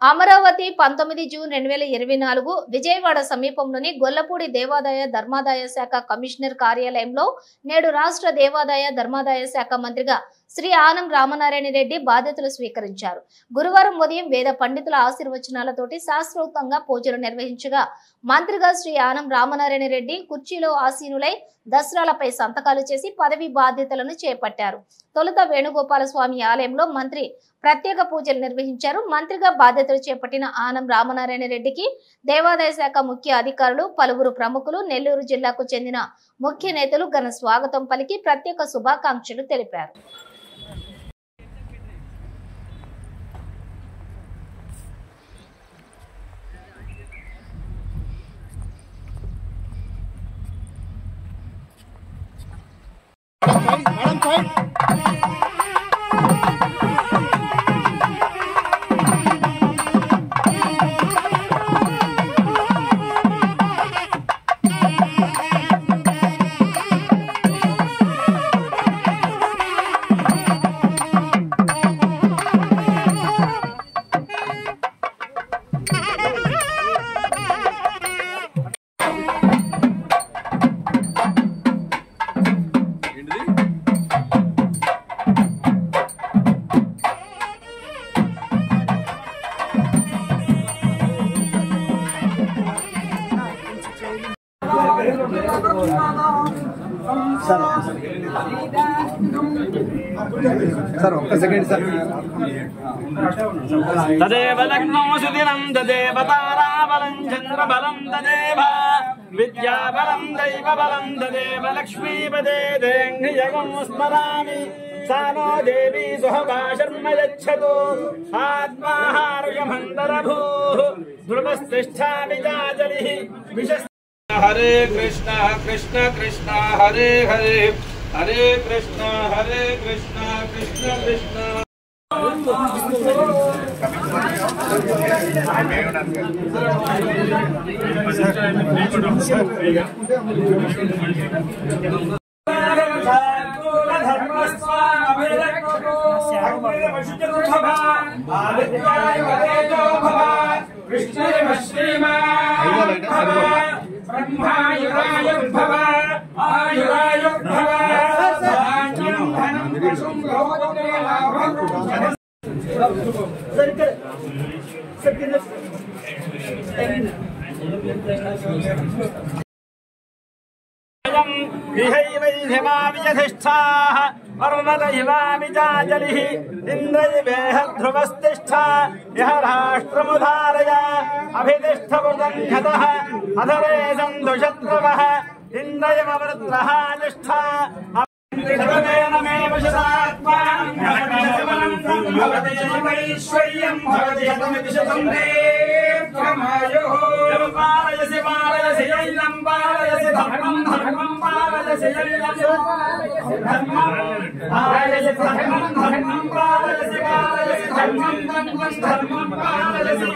Amaravati 19 June 2024 Vijayawada సమీపంలోని గొల్లపూడి దేవాదాయ ధర్మాదాయ శాఖ కమిషనర్ కార్యాలయంలో నేడు రాష్ట్ర దేవాదాయ ధర్మాదాయ శాఖ మంత్రిగా శ్రీ ఆనం రామనారాయణ రెడ్డి బాధ్యతలు స్వీకరించారు. గురువారం ఉదయం వేద పండితుల ఆశీర్వచనాలతోటి శాస్త్రోక్తంగా పూజలు నిర్వహించగా మంత్రిగా శ్రీ ఆనం రామనారాయణ రెడ్డి కుర్చీలో ఆసీనులై దసరాలపై సంతకాలు చేసి పదవి బాధ్యతలను చేపట్టారు. తొలుత వేణుగోపాల స్వామి ఆలయంలో మంత్రి ప్రత్యేక పూజలు నిర్వహించారు. మంత్రిగా బాధ్యతలు చేపట్టిన ఆనం రామనారాయణ రెడ్డికి దేవాదాయ శాఖ ముఖ్య అధికారులు, పలువురు ప్రముఖులు, నెల్లూరు జిల్లాకు చెందిన ముఖ్య నేతలు ఘన స్వాగతం పలికి ప్రత్యేక శుభాకాంక్షలు తెలిపారు. तदेव लग्नो सुदिनं तदेव ताराबलं चन्द्रबलं तदेव विद्याबलं दैवबलं तदेव लक्ष्मीपदे देङ्घ्रिजगं स्मरामि सा नो देवी सुहभाशर्म यच्छतु आत्माहार्यमन्तरभूः ध्रुवस्तिष्ठामि चाचलिः विशस् हरे कृष्ण कृष्ण कृष्ण हरे हरे हरे कृष्ण कृष्ण कृष्ण ब्रह्मायुरायुर्भव आयुरायुर्भव धान्यं धनं वशं भवते लाभं विहैवैधिमाविजधिष्ठाः पर्वतहिमाविजाजलिः इन्द्रैवेह ध्रुवस्तिष्ठा यः राष्ट्रमुधारय अभितिष्ठपुरन्धतः अधरे सन्धुशत्रवः इन्द्रयमवृत्रः निष्ठा ऐश्वर्यं भवति शतमिति शतं दीर्घमायुः पालयसि पालयसि यैनं पालयसि धर्मं धर्मं पालयसि यैनं धर्मं पालयसि धर्मं धर्मं पालयसि पालयसि धर्मं धर्मं धर्मं पालयसि